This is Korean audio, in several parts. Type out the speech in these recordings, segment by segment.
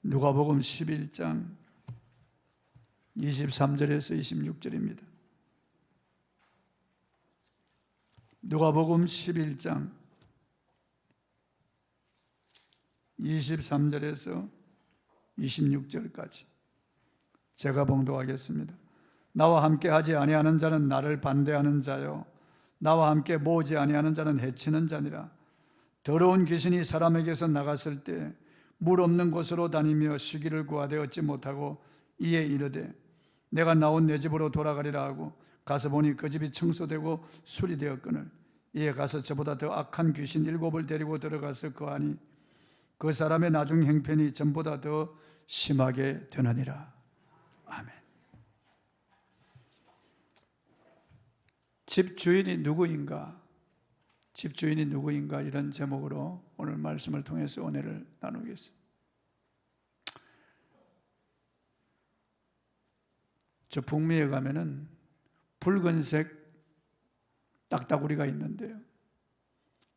누가복음 11장 23절에서 26절입니다. 누가복음 11장 23절에서 26절까지 제가 봉독하겠습니다. 나와 함께 하지 아니하는 자는 나를 반대하는 자요, 나와 함께 모으지 아니하는 자는 해치는 자니라. 더러운 귀신이 사람에게서 나갔을 때 물 없는 곳으로 다니며 쉬기를 구하되 얻지 못하고 이에 이르되 내가 나온 내 집으로 돌아가리라 하고 가서 보니 그 집이 청소되고 수리되었거늘 이에 가서 저보다 더 악한 귀신 7을 데리고 들어가서 거하니 그 사람의 나중 형편이 전보다 더 심하게 되느니라. 아멘. 집주인이 누구인가? 집주인이 누구인가? 이런 제목으로 오늘 말씀을 통해서 은혜를 나누겠습니다. 저 북미에 가면은 붉은색 딱따구리가 있는데요,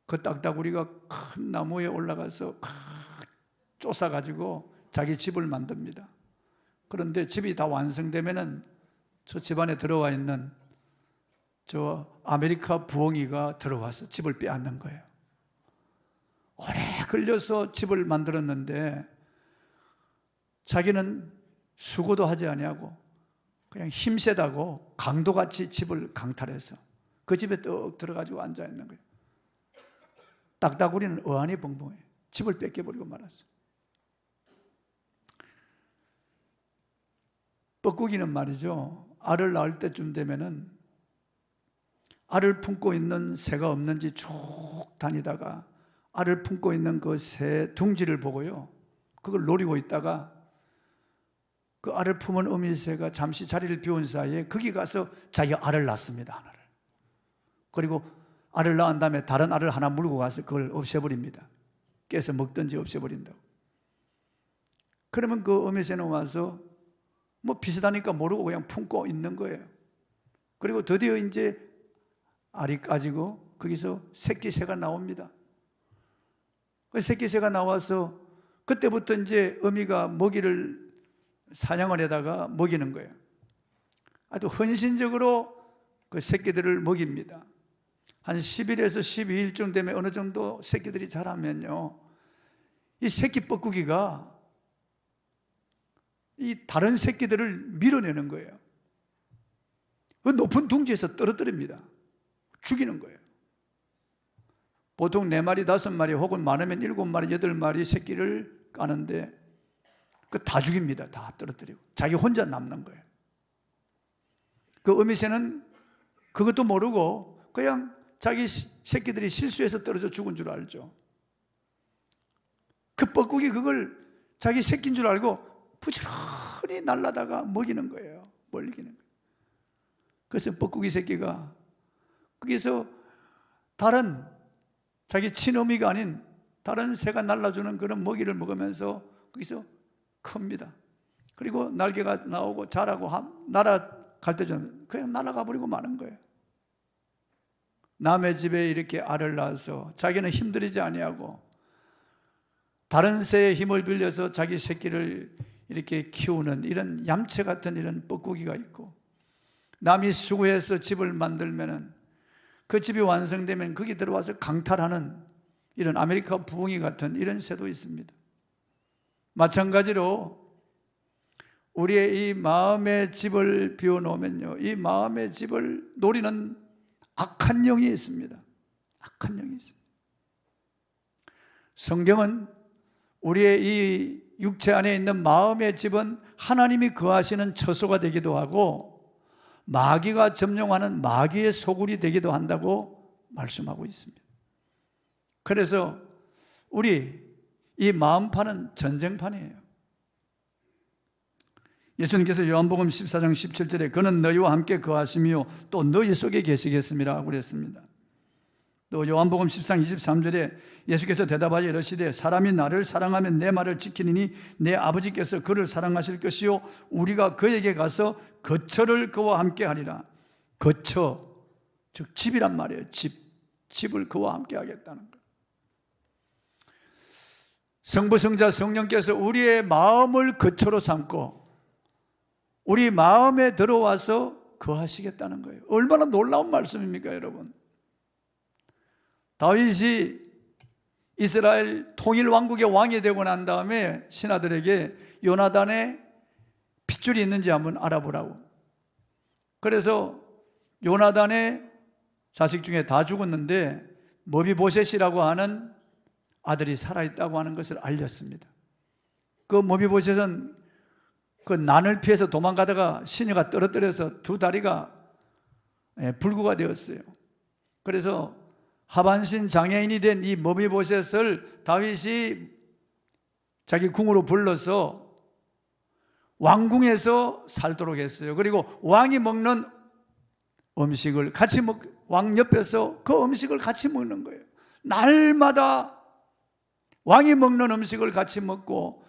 그 딱따구리가 큰 나무에 올라가서 쫓아가지고 자기 집을 만듭니다. 그런데 집이 다 완성되면은 저 집안에 들어와 있는 저 아메리카 부엉이가 들어와서 집을 빼앗는 거예요. 오래 걸려서 집을 만들었는데 자기는 수고도 하지 아니하고 그냥 힘세다고 강도같이 집을 강탈해서 그 집에 떡 들어가지고 앉아 있는 거예요. 딱따구리는 어안이 벙벙해요. 집을 뺏겨버리고 말았어요. 뻐꾸기는 말이죠, 알을 낳을 때쯤 되면은 알을 품고 있는 새가 없는지 쭉 다니다가 알을 품고 있는 그 새 둥지를 보고요, 그걸 노리고 있다가 그 알을 품은 어미새가 잠시 자리를 비운 사이에 거기 가서 자기 알을 낳습니다, 하나를. 그리고 알을 낳은 다음에 다른 알을 하나 물고 가서 그걸 없애버립니다. 깨서 먹든지 없애버린다고. 그러면 그 어미새는 와서 뭐 비슷하니까 모르고 그냥 품고 있는 거예요. 그리고 드디어 이제 알이 까지고 거기서 새끼새가 나옵니다. 그 새끼새가 나와서 그때부터 이제 어미가 먹이를 사냥을 해다가 먹이는 거예요. 아주 헌신적으로 그 새끼들을 먹입니다. 한 10일에서 12일쯤 되면 어느 정도 새끼들이 자라면요, 이 새끼 뻐꾸기가 이 다른 새끼들을 밀어내는 거예요. 그 높은 둥지에서 떨어뜨립니다. 죽이는 거예요. 보통 4마리, 5마리 혹은 많으면 7마리, 8마리 새끼를 까는데 그 다 죽입니다. 다 떨어뜨리고 자기 혼자 남는 거예요. 그 어미새는 그것도 모르고 그냥 자기 새끼들이 실수해서 떨어져 죽은 줄 알죠. 그 뻐꾸기 그걸 자기 새끼인 줄 알고 부지런히 날라다가 먹이는 거예요. 먹이는 거예요. 그래서 뻐꾸기 새끼가 거기서 다른 자기 친어미가 아닌 다른 새가 날라주는 그런 먹이를 먹으면서 거기서 큽니다. 그리고 날개가 나오고 자라고 날아갈 때 좀 그냥 날아가 버리고 마는 거예요. 남의 집에 이렇게 알을 낳아서 자기는 힘들이지 아니하고 다른 새의 힘을 빌려서 자기 새끼를 이렇게 키우는 이런 얌체 같은 이런 뻐꾸기가 있고, 남이 수고해서 집을 만들면은 그 집이 완성되면 거기 들어와서 강탈하는 이런 아메리카 부엉이 같은 이런 새도 있습니다. 마찬가지로 우리의 이 마음의 집을 비워놓으면요, 이 마음의 집을 노리는 악한 영이 있습니다. 악한 영이 있습니다. 성경은 우리의 이 육체 안에 있는 마음의 집은 하나님이 거하시는 처소가 되기도 하고 마귀가 점령하는 마귀의 소굴이 되기도 한다고 말씀하고 있습니다. 그래서 우리 이 마음판은 전쟁판이에요. 예수님께서 요한복음 14장 17절에 그는 너희와 함께 거하시며 또 너희 속에 계시겠습니다 하고 그랬습니다. 또 요한복음 13장 23절에 예수께서 대답하여 이르시되 사람이 나를 사랑하면 내 말을 지키리니 내 아버지께서 그를 사랑하실 것이요 우리가 그에게 가서 거처를 그와 함께 하리라. 거처, 즉 집이란 말이에요. 집을 그와 함께 하겠다는 거예요. 성부, 성자, 성령께서 우리의 마음을 거처로 삼고 우리 마음에 들어와서 거하시겠다는 거예요. 얼마나 놀라운 말씀입니까, 여러분? 다윗이 이스라엘 통일 왕국의 왕이 되고 난 다음에 신하들에게 요나단의 핏줄이 있는지 한번 알아보라고. 그래서 요나단의 자식 중에 다 죽었는데 머비보셋이라고 하는 아들이 살아있다고 하는 것을 알렸습니다. 그 머비보셋은 그 난을 피해서 도망가다가 시녀가 떨어뜨려서 두 다리가 불구가 되었어요. 그래서 하반신 장애인이 된 이 머비보셋을 다윗이 자기 궁으로 불러서 왕궁에서 살도록 했어요. 그리고 왕이 먹는 음식을 같이 왕 옆에서 그 음식을 같이 먹는 거예요. 날마다 왕이 먹는 음식을 같이 먹고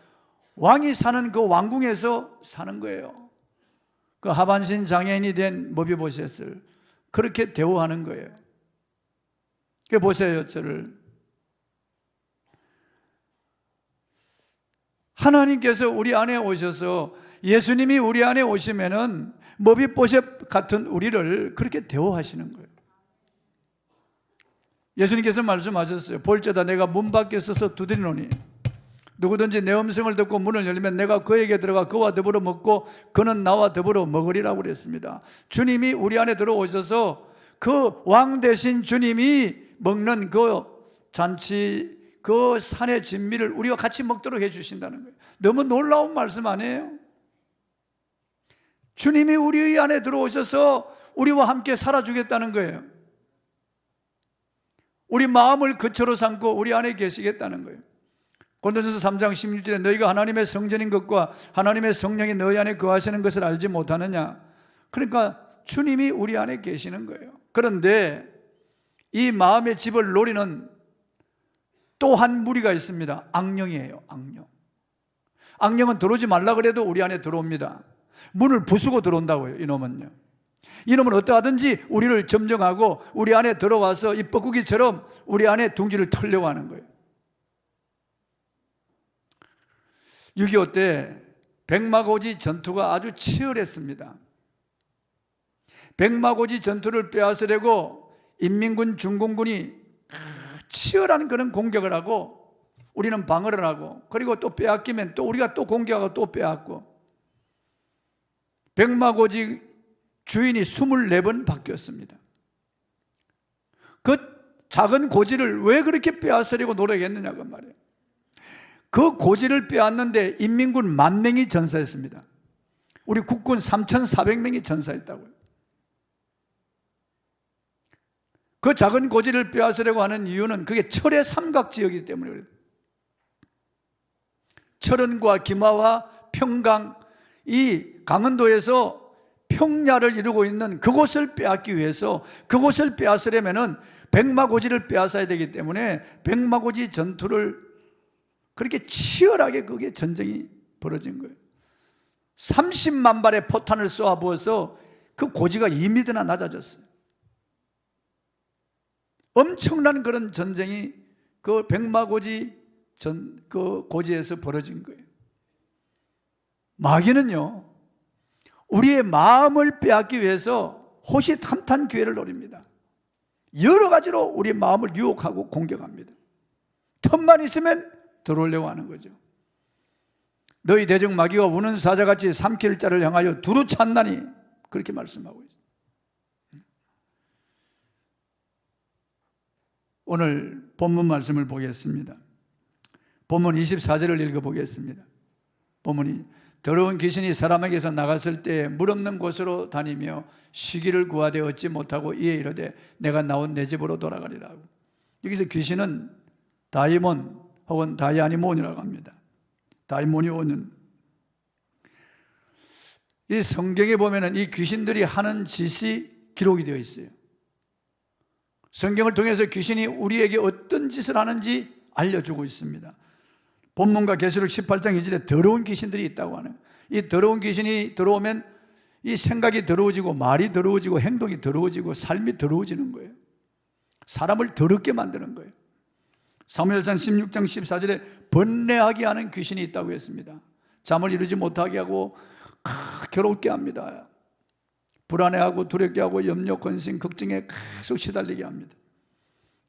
왕이 사는 그 왕궁에서 사는 거예요. 그 하반신 장애인이 된 머비보셋을 그렇게 대우하는 거예요. 그 보세요, 저를. 하나님께서 우리 안에 오셔서 예수님이 우리 안에 오시면은 머비보셋 같은 우리를 그렇게 대우하시는 거예요. 예수님께서 말씀하셨어요. 볼지어다 내가 문 밖에 서서 두드리노니 누구든지 내 음성을 듣고 문을 열면 내가 그에게 들어가 그와 더불어 먹고 그는 나와 더불어 먹으리라고 그랬습니다. 주님이 우리 안에 들어오셔서 그 왕 대신 주님이 먹는 그 잔치, 그 산의 진미를 우리가 같이 먹도록 해주신다는 거예요. 너무 놀라운 말씀 아니에요? 주님이 우리 안에 들어오셔서 우리와 함께 살아주겠다는 거예요. 우리 마음을 거처로 삼고 우리 안에 계시겠다는 거예요. 고린도전서 3장 16절에 너희가 하나님의 성전인 것과 하나님의 성령이 너희 안에 거하시는 것을 알지 못하느냐. 그러니까 주님이 우리 안에 계시는 거예요. 그런데 이 마음의 집을 노리는 또 한 무리가 있습니다. 악령이에요. 악령. 악령은 들어오지 말라 그래도 우리 안에 들어옵니다. 문을 부수고 들어온다고요. 이놈은요. 이놈은 어떠하든지 우리를 점령하고 우리 안에 들어와서 이 뻐꾸기처럼 우리 안에 둥지를 털려고 하는 거예요. 6.25 때 백마고지 전투가 아주 치열했습니다. 백마고지 전투를 빼앗으려고 인민군 중공군이 치열한 그런 공격을 하고 우리는 방어를 하고 그리고 또 빼앗기면 또 우리가 또 공격하고 또 빼앗고 백마고지 주인이 24번 바뀌었습니다. 그 작은 고지를 왜 그렇게 빼앗으려고 노력했느냐고 말이에요. 그 고지를 빼앗는데 인민군 10,000명이 전사했습니다. 우리 국군 3,400명이 전사했다고요. 그 작은 고지를 빼앗으려고 하는 이유는 그게 철의 삼각지역이기 때문에 그래요. 철원과 김하와 평강, 이 강원도에서 평야를 이루고 있는 그곳을 빼앗기 위해서 그곳을 빼앗으려면은 백마고지를 빼앗아야 되기 때문에 백마고지 전투를 그렇게 치열하게 그게 전쟁이 벌어진 거예요. 30만 발의 포탄을 쏘아 부어서 그 고지가 2m나 낮아졌어요. 엄청난 그런 전쟁이 그 백마고지 그 고지에서 벌어진 거예요. 마귀는요, 우리의 마음을 빼앗기 위해서 호시탐탐 기회를 노립니다. 여러 가지로 우리 마음을 유혹하고 공격합니다. 틈만 있으면 들어오려고 하는 거죠. 너희 대적 마귀가 우는 사자같이 삼킬 자를 향하여 두루 찾나니 그렇게 말씀하고 있습니다. 오늘 본문 말씀을 보겠습니다. 본문 24절을 읽어보겠습니다. 본문이 더러운 귀신이 사람에게서 나갔을 때 물 없는 곳으로 다니며 쉬기를 구하되 얻지 못하고 이에 이르되 내가 나온 내 집으로 돌아가리라고. 여기서 귀신은 다이몬 혹은 다이아니몬이라고 합니다. 다이모니온은 이 성경에 보면은 이 귀신들이 하는 짓이 기록이 되어 있어요. 성경을 통해서 귀신이 우리에게 어떤 짓을 하는지 알려주고 있습니다. 본문과 계시록 18장 2절에 더러운 귀신들이 있다고 하는, 이 더러운 귀신이 들어오면 이 생각이 더러워지고 말이 더러워지고 행동이 더러워지고 삶이 더러워지는 거예요. 사람을 더럽게 만드는 거예요. 사무엘상 16장 14절에 번뇌하게 하는 귀신이 있다고 했습니다. 잠을 이루지 못하게 하고 괴롭게 합니다. 불안해하고 두렵게 하고 염려, 근심, 걱정에 계속 시달리게 합니다.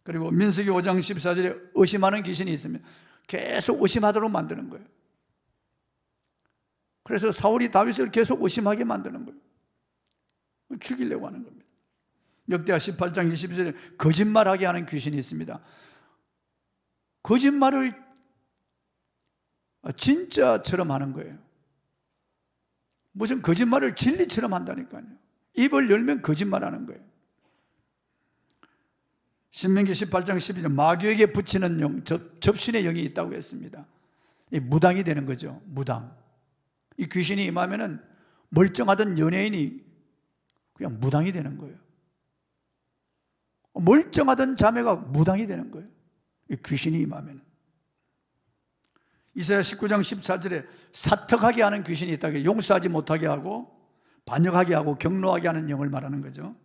그리고 민수기 5장 14절에 의심하는 귀신이 있습니다. 계속 의심하도록 만드는 거예요. 그래서 사울이 다윗을 계속 의심하게 만드는 거예요. 죽이려고 하는 겁니다. 역대하 18장 20절에 거짓말하게 하는 귀신이 있습니다. 거짓말을 진짜처럼 하는 거예요. 무슨 거짓말을 진리처럼 한다니까요. 입을 열면 거짓말하는 거예요. 신명기 18장 12절 마귀에게 붙이는 영, 접신의 영이 있다고 했습니다. 이 무당이 되는 거죠. 무당. 이 귀신이 임하면은 멀쩡하던 연예인이 그냥 무당이 되는 거예요. 멀쩡하던 자매가 무당이 되는 거예요. 이 귀신이 임하면. 이사야 19장 14절에 사특하게 하는 귀신이 있다고, 용서하지 못하게 하고 반역하게 하고 경노하게 하는 영을 말하는 거죠.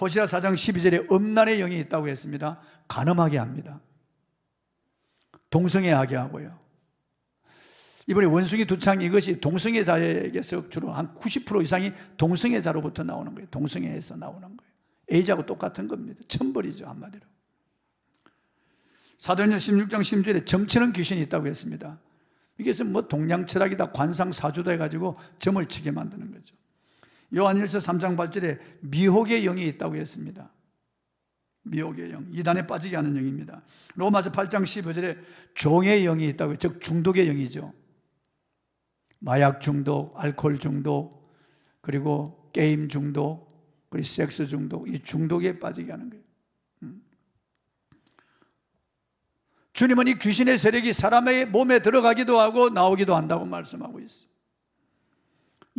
호시아 4장 12절에 음란의 영이 있다고 했습니다. 간음하게 합니다. 동성애하게 하고요. 이번에 원숭이 두창, 이것이 동성애자에게서 주로 한 90% 이상이 동성애자로부터 나오는 거예요. 동성애에서 나오는 거예요. A자하고 똑같은 겁니다. 천벌이죠, 한마디로. 사도행전 16장 16절에 점치는 귀신이 있다고 했습니다. 이게 뭐 동양철학이다, 관상사주다 해가지고 점을 치게 만드는 거죠. 요한일서 3장 8절에 미혹의 영이 있다고 했습니다. 미혹의 영, 이단에 빠지게 하는 영입니다. 로마서 8장 15절에 종의 영이 있다고, 즉 중독의 영이죠. 마약 중독, 알코올 중독, 그리고 게임 중독, 그리고 섹스 중독, 이 중독에 빠지게 하는 거예요. 주님은 이 귀신의 세력이 사람의 몸에 들어가기도 하고 나오기도 한다고 말씀하고 있어요.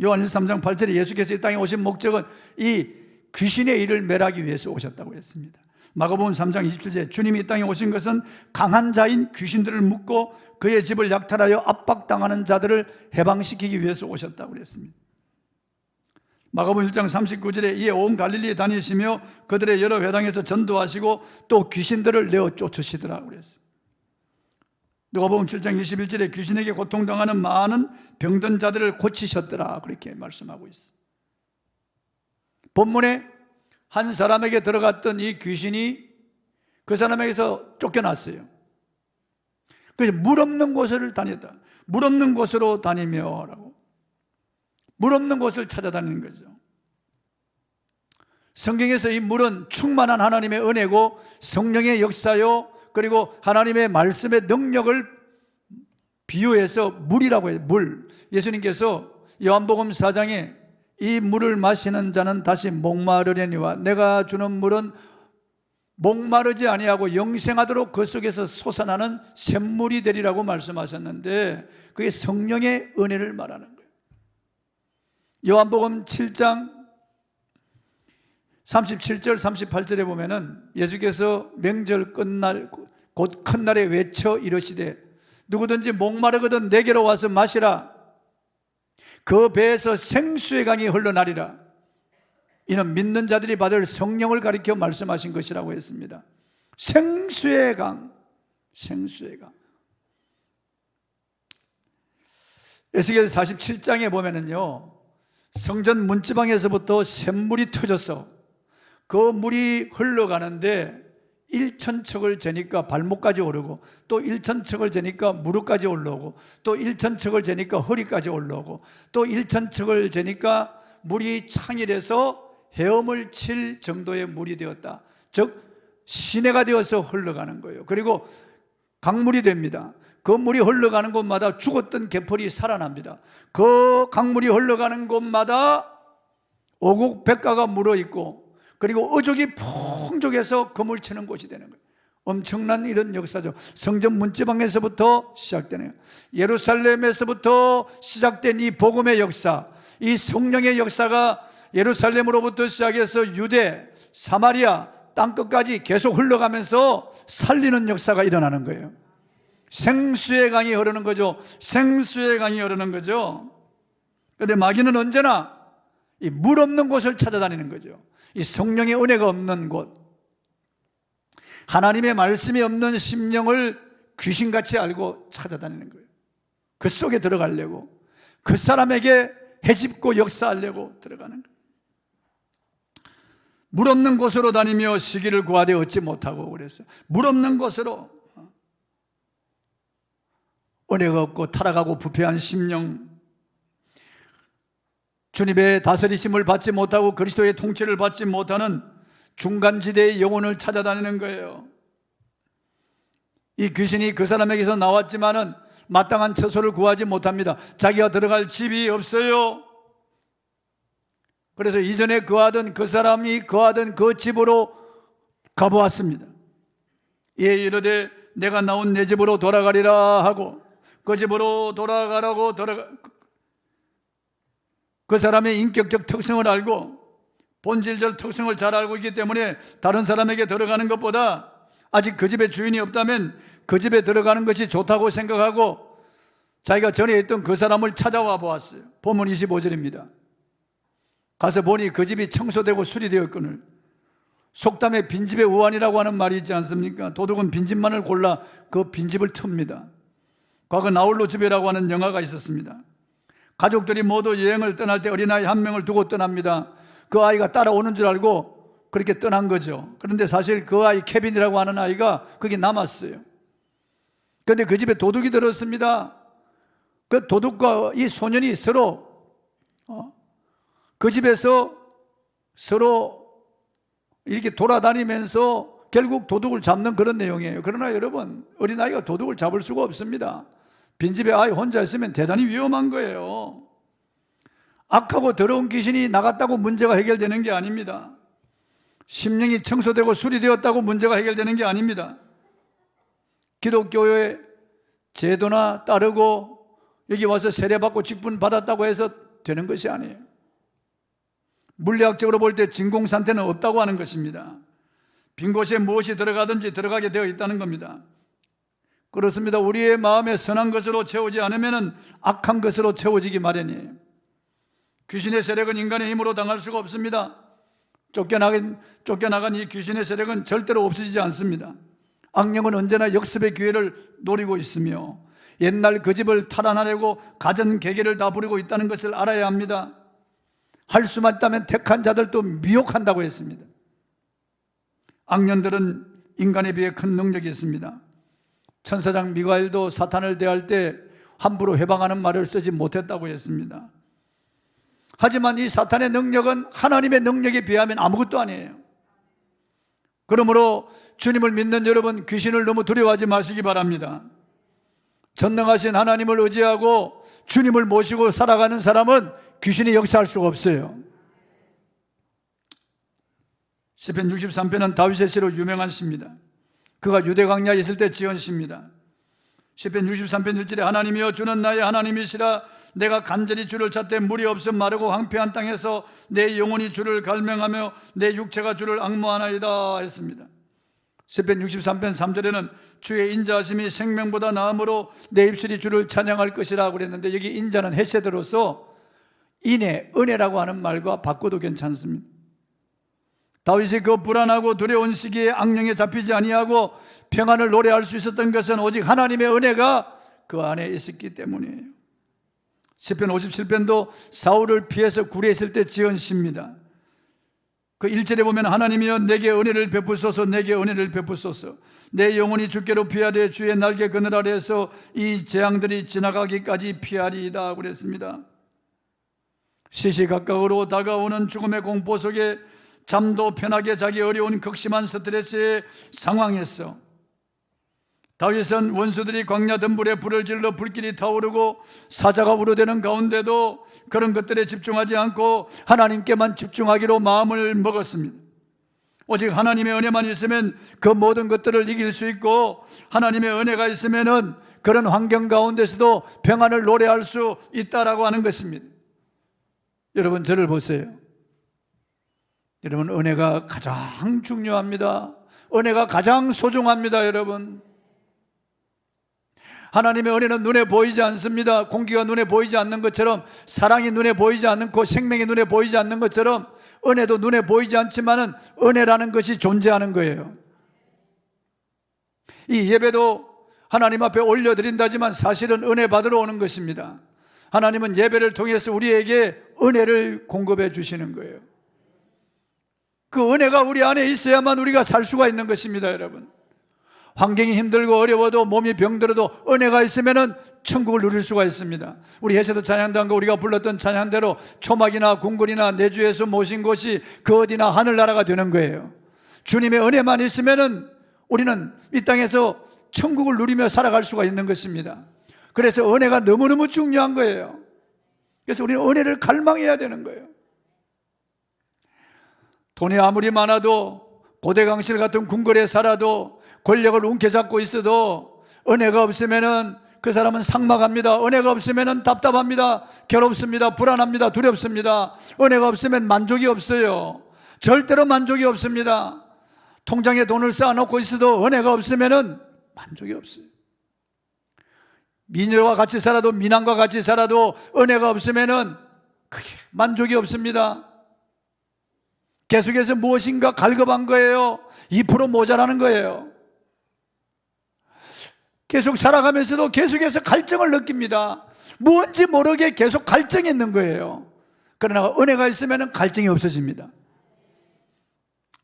요한일서 3장 8절에 예수께서 이 땅에 오신 목적은 이 귀신의 일을 멸하기 위해서 오셨다고 했습니다. 마가복음 3장 27절에 주님이 이 땅에 오신 것은 강한 자인 귀신들을 묶고 그의 집을 약탈하여 압박당하는 자들을 해방시키기 위해서 오셨다고 했습니다. 마가복음 1장 39절에 이에 온 갈릴리에 다니시며 그들의 여러 회당에서 전도하시고 또 귀신들을 내어 쫓으시더라고 그랬어요. 누가복음 7장 21절에 귀신에게 고통당하는 많은 병든 자들을 고치셨더라, 그렇게 말씀하고 있어요. 본문에 한 사람에게 들어갔던 이 귀신이 그 사람에게서 쫓겨났어요. 그래서 물 없는 곳을 다녔다. 물 없는 곳으로 다니며라고. 물 없는 곳을 찾아다니는 거죠. 성경에서 이 물은 충만한 하나님의 은혜고 성령의 역사요, 그리고 하나님의 말씀의 능력을 비유해서 물이라고 해요. 물. 예수님께서 요한복음 4장에 이 물을 마시는 자는 다시 목마르려니와 내가 주는 물은 목마르지 아니하고 영생하도록 그 속에서 솟아나는 샘물이 되리라고 말씀하셨는데 그게 성령의 은혜를 말하는 거예요. 요한복음 7장 37절 38절에 보면은 예수께서 명절 끝날 곧 큰 날에 외쳐 이르시되 누구든지 목마르거든 내게로 와서 마시라. 그 배에서 생수의 강이 흘러나리라. 이는 믿는 자들이 받을 성령을 가리켜 말씀하신 것이라고 했습니다. 생수의 강, 생수의 강. 에스겔 47장에 보면은요, 성전 문지방에서부터 샘물이 터져서 그 물이 흘러가는데 1,000척을 재니까 발목까지 오르고 또 1,000척을 재니까 무릎까지 올라오고 또 1,000척을 재니까 허리까지 올라오고 또 1,000척을 재니까 물이 창일해서 헤엄을 칠 정도의 물이 되었다. 즉 시내가 되어서 흘러가는 거예요. 그리고 강물이 됩니다. 그 물이 흘러가는 곳마다 죽었던 개펄이 살아납니다. 그 강물이 흘러가는 곳마다 오곡백과가 물어있고 그리고 어족이 풍족해서 그물 치는 곳이 되는 거예요. 엄청난 이런 역사죠. 성전 문지방에서부터 시작되네요. 예루살렘에서부터 시작된 이 복음의 역사, 이 성령의 역사가 예루살렘으로부터 시작해서 유대, 사마리아 땅끝까지 계속 흘러가면서 살리는 역사가 일어나는 거예요. 생수의 강이 흐르는 거죠. 생수의 강이 흐르는 거죠. 그런데 마귀는 언제나 이 물 없는 곳을 찾아다니는 거죠. 이 성령의 은혜가 없는 곳. 하나님의 말씀이 없는 심령을 귀신같이 알고 찾아다니는 거예요. 그 속에 들어가려고, 그 사람에게 헤집고 역사하려고 들어가는 거예요. 물 없는 곳으로 다니며 시기를 구하되 얻지 못하고 그랬어요. 물 없는 곳으로, 은혜가 없고 타락하고 부패한 심령, 주님의 다스리심을 받지 못하고 그리스도의 통치를 받지 못하는 중간지대의 영혼을 찾아다니는 거예요. 이 귀신이 그 사람에게서 나왔지만은 마땅한 처소를 구하지 못합니다. 자기가 들어갈 집이 없어요. 그래서 이전에 거하던 그 사람이 거하던 그 집으로 가보았습니다. 예, 이르되 내가 나온 내 집으로 돌아가리라 하고 그 집으로 돌아가라고 그 사람의 인격적 특성을 알고 본질적 특성을 잘 알고 있기 때문에 다른 사람에게 들어가는 것보다 아직 그 집에 주인이 없다면 그 집에 들어가는 것이 좋다고 생각하고 자기가 전에 있던 그 사람을 찾아와 보았어요. 본문 25절입니다. 가서 보니 그 집이 청소되고 수리되었거늘 속담에 빈집의 우환이라고 하는 말이 있지 않습니까? 도둑은 빈집만을 골라 그 빈집을 틉니다. 과거 나홀로 집에라고 하는 영화가 있었습니다. 가족들이 모두 여행을 떠날 때 어린아이 한 명을 두고 떠납니다. 그 아이가 따라오는 줄 알고 그렇게 떠난 거죠. 그런데 사실 그 아이 케빈이라고 하는 아이가 거기 남았어요. 그런데 그 집에 도둑이 들었습니다. 그 도둑과 이 소년이 서로 그 집에서 서로 이렇게 돌아다니면서 결국 도둑을 잡는 그런 내용이에요. 그러나 여러분, 어린아이가 도둑을 잡을 수가 없습니다. 빈집에 아이 혼자 있으면 대단히 위험한 거예요. 악하고 더러운 귀신이 나갔다고 문제가 해결되는 게 아닙니다. 심령이 청소되고 수리되었다고 문제가 해결되는 게 아닙니다. 기독교의 제도나 따르고 여기 와서 세례받고 직분 받았다고 해서 되는 것이 아니에요. 물리학적으로 볼 때 진공상태는 없다고 하는 것입니다. 빈 곳에 무엇이 들어가든지 들어가게 되어 있다는 겁니다. 그렇습니다. 우리의 마음에 선한 것으로 채우지 않으면 악한 것으로 채워지기 마련이에요. 귀신의 세력은 인간의 힘으로 당할 수가 없습니다. 쫓겨나간 이 귀신의 세력은 절대로 없어지지 않습니다. 악령은 언제나 역습의 기회를 노리고 있으며 옛날 그 집을 탈환하려고 가전 개개를 다 부리고 있다는 것을 알아야 합니다. 할 수만 있다면 택한 자들도 미혹한다고 했습니다. 악령들은 인간에 비해 큰 능력이 있습니다. 천사장 미가엘도 사탄을 대할 때 함부로 해방하는 말을 쓰지 못했다고 했습니다. 하지만 이 사탄의 능력은 하나님의 능력에 비하면 아무것도 아니에요. 그러므로 주님을 믿는 여러분, 귀신을 너무 두려워하지 마시기 바랍니다. 전능하신 하나님을 의지하고 주님을 모시고 살아가는 사람은 귀신이 역사할 수가 없어요. 시편 63편은 다윗의 시로 유명한 시입니다. 그가 유대 광야에 있을 때 지은 시입니다. 시편 63편 1절에 하나님이여 주는 나의 하나님이시라 내가 간절히 주를 찾되 물이 없음 마르고 황폐한 땅에서 내 영혼이 주를 갈망하며 내 육체가 주를 앙모하나이다 했습니다. 시편 63편 3절에는 주의 인자하심이 생명보다 나음으로 내 입술이 주를 찬양할 것이라 그랬는데 여기 인자는 헤세드로서 인애, 은혜라고 하는 말과 바꿔도 괜찮습니다. 다윗이 그 불안하고 두려운 시기에 악령에 잡히지 아니하고 평안을 노래할 수 있었던 것은 오직 하나님의 은혜가 그 안에 있었기 때문이에요. 시편 57편도 사울을 피해서 굴에 있을 때 지은 시입니다. 그 1절에 보면 하나님이여 내게 은혜를 베푸소서 내게 은혜를 베푸소서 내 영혼이 주께로 피하되 주의 날개 그늘 아래에서 이 재앙들이 지나가기까지 피하리이다 그랬습니다. 시시각각으로 다가오는 죽음의 공포 속에 잠도 편하게 자기 어려운 극심한 스트레스의 상황에서 다윗은 원수들이 광야 덤불에 불을 질러 불길이 타오르고 사자가 우러대는 가운데도 그런 것들에 집중하지 않고 하나님께만 집중하기로 마음을 먹었습니다. 오직 하나님의 은혜만 있으면 그 모든 것들을 이길 수 있고 하나님의 은혜가 있으면 그런 환경 가운데서도 평안을 노래할 수 있다라고 하는 것입니다. 여러분 저를 보세요. 여러분 은혜가 가장 중요합니다. 은혜가 가장 소중합니다. 여러분 하나님의 은혜는 눈에 보이지 않습니다. 공기가 눈에 보이지 않는 것처럼 사랑이 눈에 보이지 않고 생명이 눈에 보이지 않는 것처럼 은혜도 눈에 보이지 않지만은 은혜라는 것이 존재하는 거예요. 이 예배도 하나님 앞에 올려드린다지만 사실은 은혜 받으러 오는 것입니다. 하나님은 예배를 통해서 우리에게 은혜를 공급해 주시는 거예요. 그 은혜가 우리 안에 있어야만 우리가 살 수가 있는 것입니다, 여러분. 환경이 힘들고 어려워도 몸이 병들어도 은혜가 있으면 천국을 누릴 수가 있습니다. 우리 해세도 찬양단과 우리가 불렀던 찬양대로 초막이나 궁궐이나 내주에서 모신 곳이 그 어디나 하늘나라가 되는 거예요. 주님의 은혜만 있으면 우리는 이 땅에서 천국을 누리며 살아갈 수가 있는 것입니다. 그래서 은혜가 너무너무 중요한 거예요. 그래서 우리는 은혜를 갈망해야 되는 거예요. 돈이 아무리 많아도 고대강실 같은 궁궐에 살아도 권력을 움켜잡고 있어도 은혜가 없으면은 그 사람은 삭막합니다. 은혜가 없으면은 답답합니다. 괴롭습니다. 불안합니다. 두렵습니다. 은혜가 없으면 만족이 없어요. 절대로 만족이 없습니다. 통장에 돈을 쌓아놓고 있어도 은혜가 없으면은 만족이 없어요. 미녀와 같이 살아도 미남과 같이 살아도 은혜가 없으면은 그게 만족이 없습니다. 계속해서 무엇인가 갈급한 거예요. 2% 모자라는 거예요. 계속 살아가면서도 계속해서 갈증을 느낍니다. 뭔지 모르게 계속 갈증이 있는 거예요. 그러나 은혜가 있으면 갈증이 없어집니다.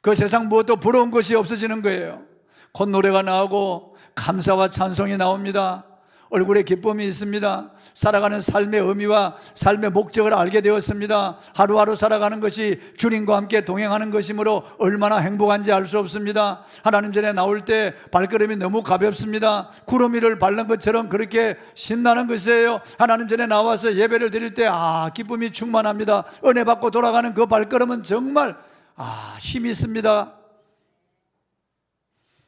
그 세상 무엇도 부러운 것이 없어지는 거예요. 콧노래가 나오고 감사와 찬송이 나옵니다. 얼굴에 기쁨이 있습니다. 살아가는 삶의 의미와 삶의 목적을 알게 되었습니다. 하루하루 살아가는 것이 주님과 함께 동행하는 것이므로 얼마나 행복한지 알 수 없습니다. 하나님 전에 나올 때 발걸음이 너무 가볍습니다. 구름 위를 밟는 것처럼 그렇게 신나는 것이에요. 하나님 전에 나와서 예배를 드릴 때 기쁨이 충만합니다. 은혜 받고 돌아가는 그 발걸음은 정말 힘이 있습니다.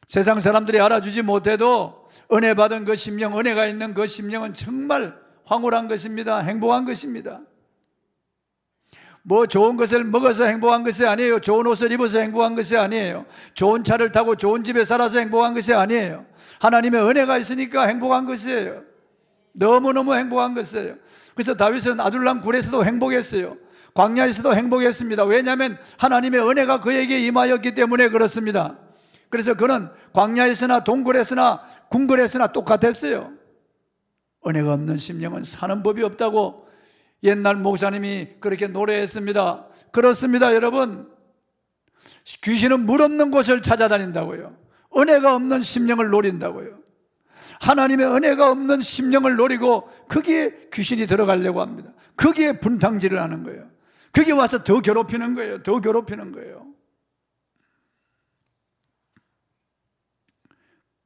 세상 사람들이 알아주지 못해도 은혜 받은 그 심령, 은혜가 있는 그 심령은 정말 황홀한 것입니다. 행복한 것입니다. 뭐 좋은 것을 먹어서 행복한 것이 아니에요. 좋은 옷을 입어서 행복한 것이 아니에요. 좋은 차를 타고 좋은 집에 살아서 행복한 것이 아니에요. 하나님의 은혜가 있으니까 행복한 것이에요. 너무너무 행복한 것이에요. 그래서 다윗은 아둘람 굴에서도 행복했어요. 광야에서도 행복했습니다. 왜냐하면 하나님의 은혜가 그에게 임하였기 때문에 그렇습니다. 그래서 그는 광야에서나 동굴에서나 궁궐에서나 똑같았어요. 은혜가 없는 심령은 사는 법이 없다고 옛날 목사님이 그렇게 노래했습니다. 그렇습니다, 여러분. 귀신은 물 없는 곳을 찾아다닌다고요. 은혜가 없는 심령을 노린다고요. 하나님의 은혜가 없는 심령을 노리고 거기에 귀신이 들어가려고 합니다. 거기에 분탕질을 하는 거예요. 거기 와서 더 괴롭히는 거예요. 더 괴롭히는 거예요.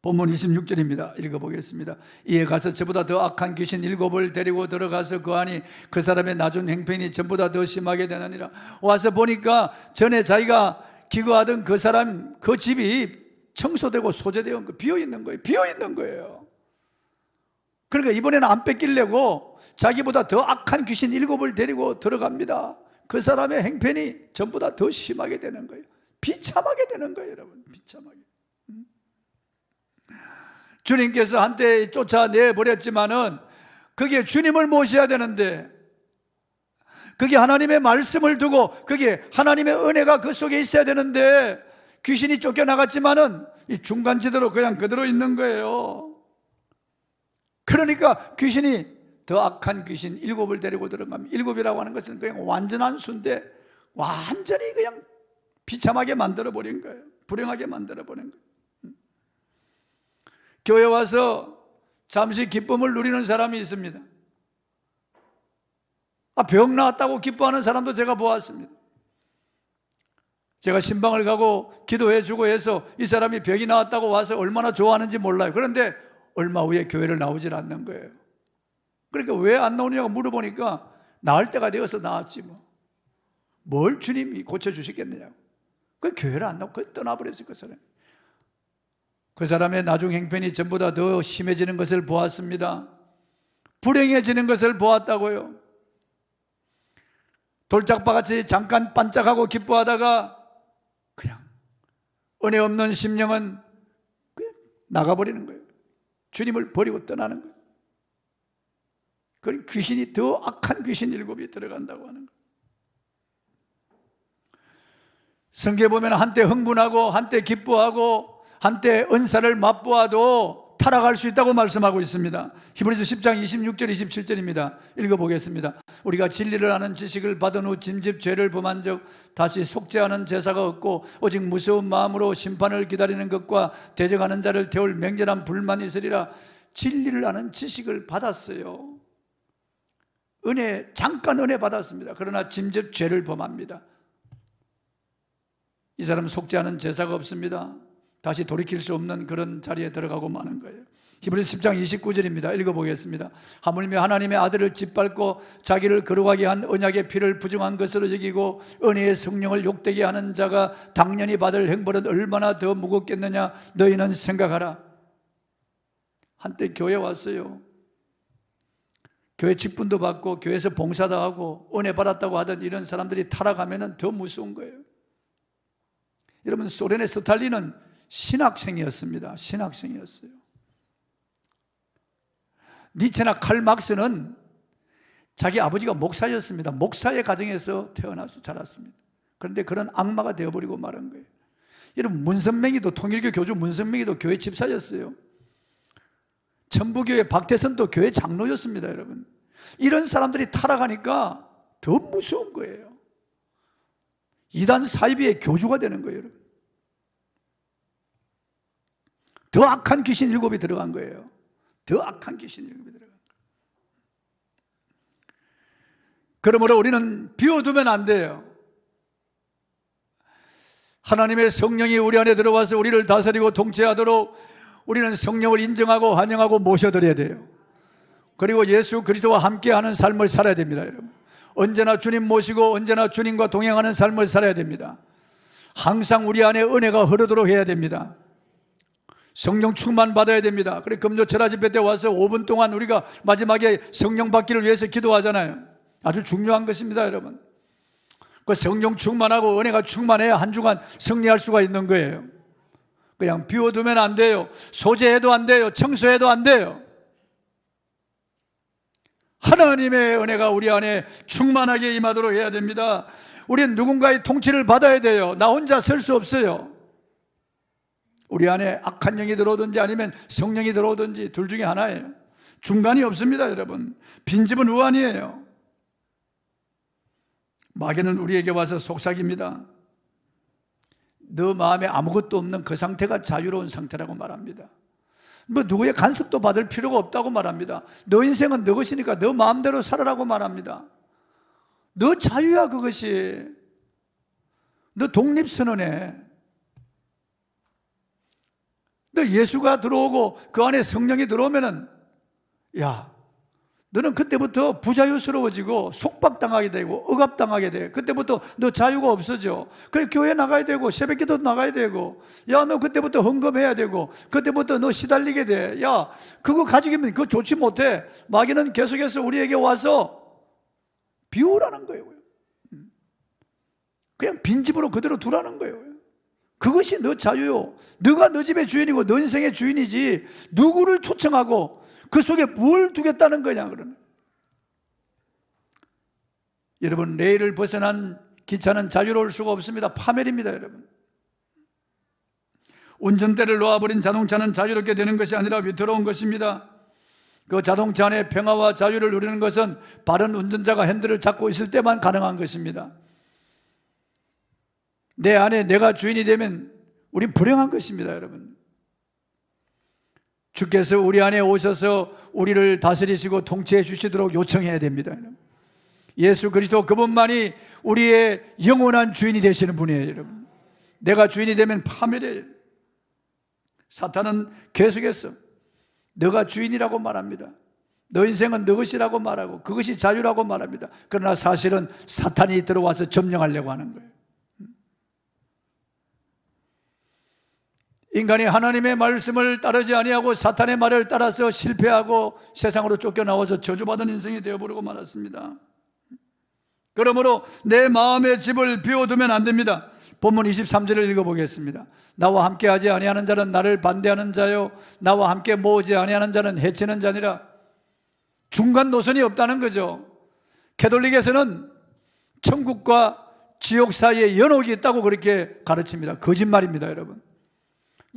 본문 26절입니다. 읽어보겠습니다. 이에 가서 저보다 더 악한 귀신 7을 데리고 들어가서 그 안이 그 사람의 나중 행편이 전보다 더 심하게 되느니라. 와서 보니까 전에 자기가 기거하던 그 사람 그 집이 청소되고 소재되어 비어있는 거예요. 비어있는 거예요. 그러니까 이번에는 안 뺏기려고 자기보다 더 악한 귀신 7을 데리고 들어갑니다. 그 사람의 행편이 전보다 더 심하게 되는 거예요. 비참하게 되는 거예요, 여러분. 비참하게. 주님께서 한때 쫓아내버렸지만은 그게 주님을 모셔야 되는데, 그게 하나님의 말씀을 두고 그게 하나님의 은혜가 그 속에 있어야 되는데, 귀신이 쫓겨나갔지만은 이 중간지대로 그냥 그대로 있는 거예요. 그러니까 귀신이 더 악한 귀신 7을 데리고 들어갑니다. 7이라고 하는 것은 그냥 완전한 수인데 완전히 그냥 비참하게 만들어버린 거예요. 불행하게 만들어버린 거예요. 교회 와서 잠시 기쁨을 누리는 사람이 있습니다. 병 나았다고 기뻐하는 사람도 제가 보았습니다. 제가 신방을 가고 기도해 주고 해서 이 사람이 병이 나왔다고 와서 얼마나 좋아하는지 몰라요. 그런데 얼마 후에 교회를 나오질 않는 거예요. 그러니까 왜 안 나오냐고 물어보니까 나을 때가 되어서 나왔지 뭘 주님이 고쳐주시겠느냐고. 그 교회를 안 나오고 떠나버렸어요. 그 사람의 나중 행편이 전보다 더 심해지는 것을 보았습니다. 불행해지는 것을 보았다고요. 돌짝바같이 잠깐 반짝하고 기뻐하다가 그냥 은혜 없는 심령은 그냥 나가버리는 거예요. 주님을 버리고 떠나는 거예요. 그 귀신이 더 악한 귀신 7이 들어간다고 하는 거예요. 성경에 보면 한때 흥분하고 한때 기뻐하고 한때 은사를 맛보아도 타락할 수 있다고 말씀하고 있습니다. 히브리서 10장 26절 27절입니다. 읽어보겠습니다. 우리가 진리를 아는 지식을 받은 후 짐짓 죄를 범한 적 다시 속죄하는 제사가 없고 오직 무서운 마음으로 심판을 기다리는 것과 대적하는 자를 태울 맹렬한 불만이 있으리라. 진리를 아는 지식을 받았어요. 잠깐 은혜 받았습니다. 그러나 짐짓 죄를 범합니다. 이 사람은 속죄하는 제사가 없습니다. 다시 돌이킬 수 없는 그런 자리에 들어가고 마는 거예요. 히브리서 10장 29절입니다. 읽어보겠습니다. 하물며 하나님의 아들을 짓밟고 자기를 거룩하게 한 언약의 피를 부정한 것으로 여기고 은혜의 성령을 욕되게 하는 자가 당연히 받을 형벌은 얼마나 더 무겁겠느냐 너희는 생각하라. 한때 교회 왔어요. 교회 직분도 받고 교회에서 봉사도 하고 은혜 받았다고 하던 이런 사람들이 타락하면 더 무서운 거예요. 여러분, 소련의 스탈린은 신학생이었습니다. 신학생이었어요. 니체나 칼 막스는 자기 아버지가 목사였습니다. 목사의 가정에서 태어나서 자랐습니다. 그런데 그런 악마가 되어버리고 말한 거예요. 여러분, 문선명이도, 통일교 교주 문선명이도 교회 집사였어요. 천부교회 박태선도 교회 장로였습니다. 여러분, 이런 사람들이 타락하니까 더 무서운 거예요. 이단 사이비의 교주가 되는 거예요. 여러분, 더 악한 귀신 7이 들어간 거예요. 더 악한 귀신 7이 들어간 거예요. 그러므로 우리는 비워두면 안 돼요. 하나님의 성령이 우리 안에 들어와서 우리를 다스리고 통치하도록 우리는 성령을 인정하고 환영하고 모셔드려야 돼요. 그리고 예수 그리스도와 함께하는 삶을 살아야 됩니다. 여러분, 언제나 주님 모시고 언제나 주님과 동행하는 삶을 살아야 됩니다. 항상 우리 안에 은혜가 흐르도록 해야 됩니다. 성령 충만 받아야 됩니다. 그래, 금요 철야 집회 때 와서 5분 동안 우리가 마지막에 성령 받기를 위해서 기도하잖아요. 아주 중요한 것입니다. 여러분, 그 성령 충만하고 은혜가 충만해야 한 주간 승리할 수가 있는 거예요. 그냥 비워두면 안 돼요. 소재해도 안 돼요. 청소해도 안 돼요. 하나님의 은혜가 우리 안에 충만하게 임하도록 해야 됩니다. 우리는 누군가의 통치를 받아야 돼요. 나 혼자 설 수 없어요. 우리 안에 악한 영이 들어오든지 아니면 성령이 들어오든지 둘 중에 하나예요. 중간이 없습니다. 여러분, 빈집은 우환이에요. 마귀는 우리에게 와서 속삭입니다. 너 마음에 아무것도 없는 그 상태가 자유로운 상태라고 말합니다. 뭐 누구의 간섭도 받을 필요가 없다고 말합니다. 너 인생은 너 것이니까 너 마음대로 살아라고 말합니다. 너 자유야. 그것이 너 독립선언해. 너 예수가 들어오고 그 안에 성령이 들어오면은, 야, 너는 그때부터 부자유스러워지고 속박당하게 되고 억압당하게 돼. 그때부터 너 자유가 없어져. 그래, 교회 나가야 되고 새벽기도 나가야 되고, 야, 너 그때부터 헌금해야 되고, 그때부터 너 시달리게 돼. 야, 그거 가지기면 그거 좋지 못해. 마귀는 계속해서 우리에게 와서 비우라는 거예요. 그냥 빈집으로 그대로 두라는 거예요. 그것이 너 자유요. 너가 너 집의 주인이고 너 인생의 주인이지 누구를 초청하고 그 속에 뭘 두겠다는 거냐. 그러면 여러분, 레일을 벗어난 기차는 자유로울 수가 없습니다. 파멸입니다. 여러분, 운전대를 놓아버린 자동차는 자유롭게 되는 것이 아니라 위태로운 것입니다. 그 자동차 안에 평화와 자유를 누리는 것은 바른 운전자가 핸들을 잡고 있을 때만 가능한 것입니다. 내 안에 내가 주인이 되면 우린 불행한 것입니다. 여러분, 주께서 우리 안에 오셔서 우리를 다스리시고 통치해 주시도록 요청해야 됩니다. 여러분, 예수 그리스도 그분만이 우리의 영원한 주인이 되시는 분이에요. 여러분, 내가 주인이 되면 파멸이에요. 사탄은 계속해서 너가 주인이라고 말합니다. 너 인생은 너 것이라고 말하고 그것이 자유라고 말합니다. 그러나 사실은 사탄이 들어와서 점령하려고 하는 거예요. 인간이 하나님의 말씀을 따르지 아니하고 사탄의 말을 따라서 실패하고 세상으로 쫓겨나와서 저주받은 인생이 되어버리고 말았습니다. 그러므로 내 마음의 집을 비워두면 안 됩니다. 본문 23절을 읽어보겠습니다. 나와 함께 하지 아니하는 자는 나를 반대하는 자요, 나와 함께 모으지 아니하는 자는 해치는 자니라. 중간 노선이 없다는 거죠. 캐톨릭에서는 천국과 지옥 사이에 연옥이 있다고 그렇게 가르칩니다. 거짓말입니다. 여러분,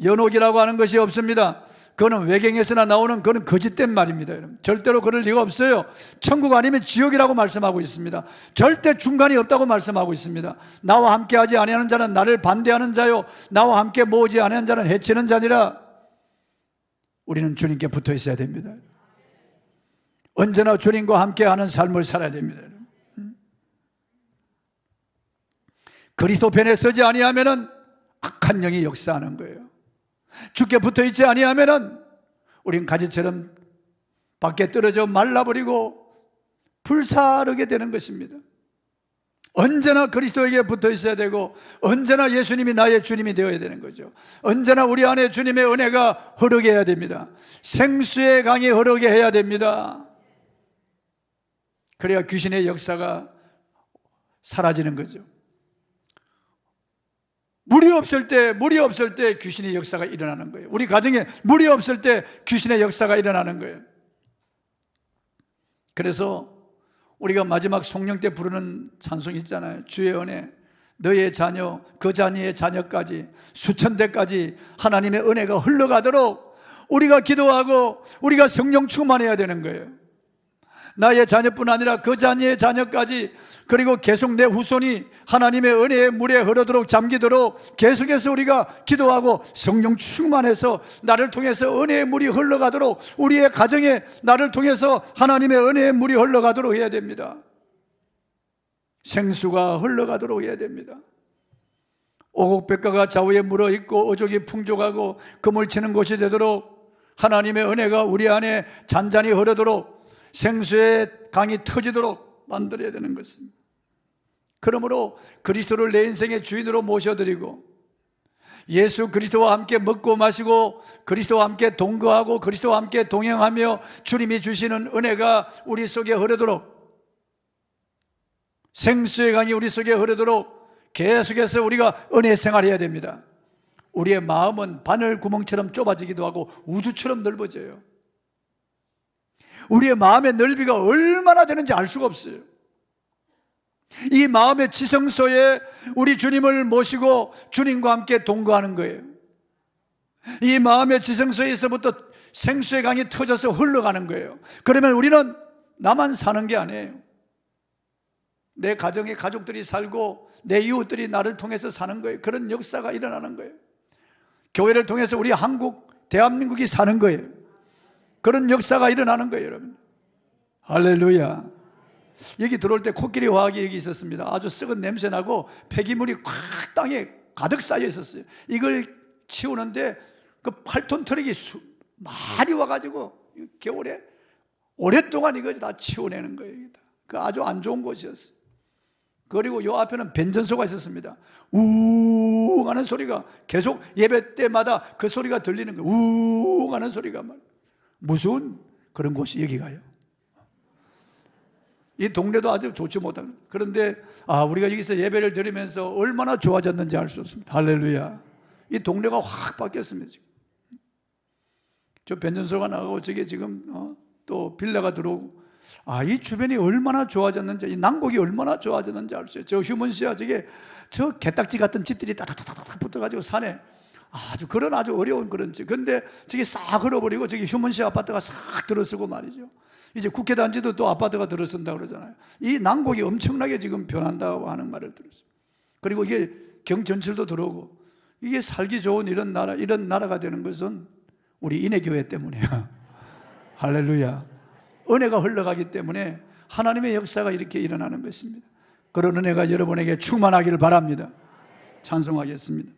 연옥이라고 하는 것이 없습니다. 그거는 외경에서나 나오는 그건 거짓된 말입니다. 여러분. 절대로 그럴 리가 없어요. 천국 아니면 지옥이라고 말씀하고 있습니다. 절대 중간이 없다고 말씀하고 있습니다. 나와 함께하지 아니하는 자는 나를 반대하는 자요, 나와 함께 모으지 아니하는 자는 해치는 자니라. 우리는 주님께 붙어 있어야 됩니다. 언제나 주님과 함께하는 삶을 살아야 됩니다. 그리스도 편에 서지 아니하면은 악한 영이 역사하는 거예요. 주께 붙어 있지 아니하면은 우린 가지처럼 밖에 떨어져 말라버리고 불사르게 되는 것입니다. 언제나 그리스도에게 붙어 있어야 되고, 언제나 예수님이 나의 주님이 되어야 되는 거죠. 언제나 우리 안에 주님의 은혜가 흐르게 해야 됩니다. 생수의 강이 흐르게 해야 됩니다. 그래야 귀신의 역사가 사라지는 거죠. 물이 없을 때 귀신의 역사가 일어나는 거예요. 우리 가정에 물이 없을 때 귀신의 역사가 일어나는 거예요. 그래서 우리가 마지막 송영 때 부르는 찬송이 있잖아요. 주의 은혜, 너의 자녀, 그 자녀의 자녀까지, 수천 대까지 하나님의 은혜가 흘러가도록 우리가 기도하고 우리가 성령 충만해야 되는 거예요. 나의 자녀뿐 아니라 그 자녀의 자녀까지, 그리고 계속 내 후손이 하나님의 은혜의 물에 흐르도록 잠기도록 계속해서 우리가 기도하고 성령 충만해서 나를 통해서 은혜의 물이 흘러가도록, 우리의 가정에 나를 통해서 하나님의 은혜의 물이 흘러가도록 해야 됩니다. 생수가 흘러가도록 해야 됩니다. 오곡백과가 좌우에 물어있고 어족이 풍족하고 그물 치는 곳이 되도록 하나님의 은혜가 우리 안에 잔잔히 흐르도록 생수의 강이 터지도록 만들어야 되는 것입니다. 그러므로 그리스도를 내 인생의 주인으로 모셔드리고 예수 그리스도와 함께 먹고 마시고 그리스도와 함께 동거하고 그리스도와 함께 동행하며 주님이 주시는 은혜가 우리 속에 흐르도록, 생수의 강이 우리 속에 흐르도록 계속해서 우리가 은혜 생활해야 됩니다. 우리의 마음은 바늘 구멍처럼 좁아지기도 하고 우주처럼 넓어져요. 우리의 마음의 넓이가 얼마나 되는지 알 수가 없어요. 이 마음의 지성소에 우리 주님을 모시고 주님과 함께 동거하는 거예요. 이 마음의 지성소에서부터 생수의 강이 터져서 흘러가는 거예요. 그러면 우리는 나만 사는 게 아니에요. 내 가정의 가족들이 살고 내 이웃들이 나를 통해서 사는 거예요. 그런 역사가 일어나는 거예요. 교회를 통해서 우리 한국, 대한민국이 사는 거예요. 그런 역사가 일어나는 거예요, 여러분. 할렐루야. 여기 들어올 때 코끼리 화학이 여기 있었습니다. 아주 썩은 냄새 나고 폐기물이 꽉 땅에 가득 쌓여 있었어요. 이걸 치우는데 그 8톤 트럭이 많이 와가지고 겨울에 오랫동안 이거 다 치워내는 거예요. 그 아주 안 좋은 곳이었어요. 그리고 요 앞에는 변전소가 있었습니다. 우웅 하는 소리가 계속 예배 때마다 그 소리가 들리는 거예요. 우웅 하는 소리가 무슨 그런 곳이 여기가요. 이 동네도 아주 좋지 못한. 그런데 우리가 여기서 예배를 드리면서 얼마나 좋아졌는지 알 수 없습니다. 할렐루야. 이 동네가 확 바뀌었습니다. 지금. 저 변전소가 나가고 저게 지금 또 빌라가 들어오고, 이 주변이 얼마나 좋아졌는지, 이 난곡이 얼마나 좋아졌는지 알 수 있어요. 저 휴먼시아 저게 저 개딱지 같은 집들이 따닥따닥 붙어가지고 산에 아주 어려운 그런 집. 근데 저게 싹 흘러버리고 저기 휴먼시 아파트가 싹 들어서고 말이죠. 이제 국회단지도 또 아파트가 들어선다고 그러잖아요. 이 난곡이 엄청나게 지금 변한다고 하는 말을 들었어요. 그리고 이게 경전철도 들어오고, 이게 살기 좋은 이런 나라가 되는 것은 우리 인해교회 때문이야. 할렐루야. 은혜가 흘러가기 때문에 하나님의 역사가 이렇게 일어나는 것입니다. 그런 은혜가 여러분에게 충만하기를 바랍니다. 찬송하겠습니다.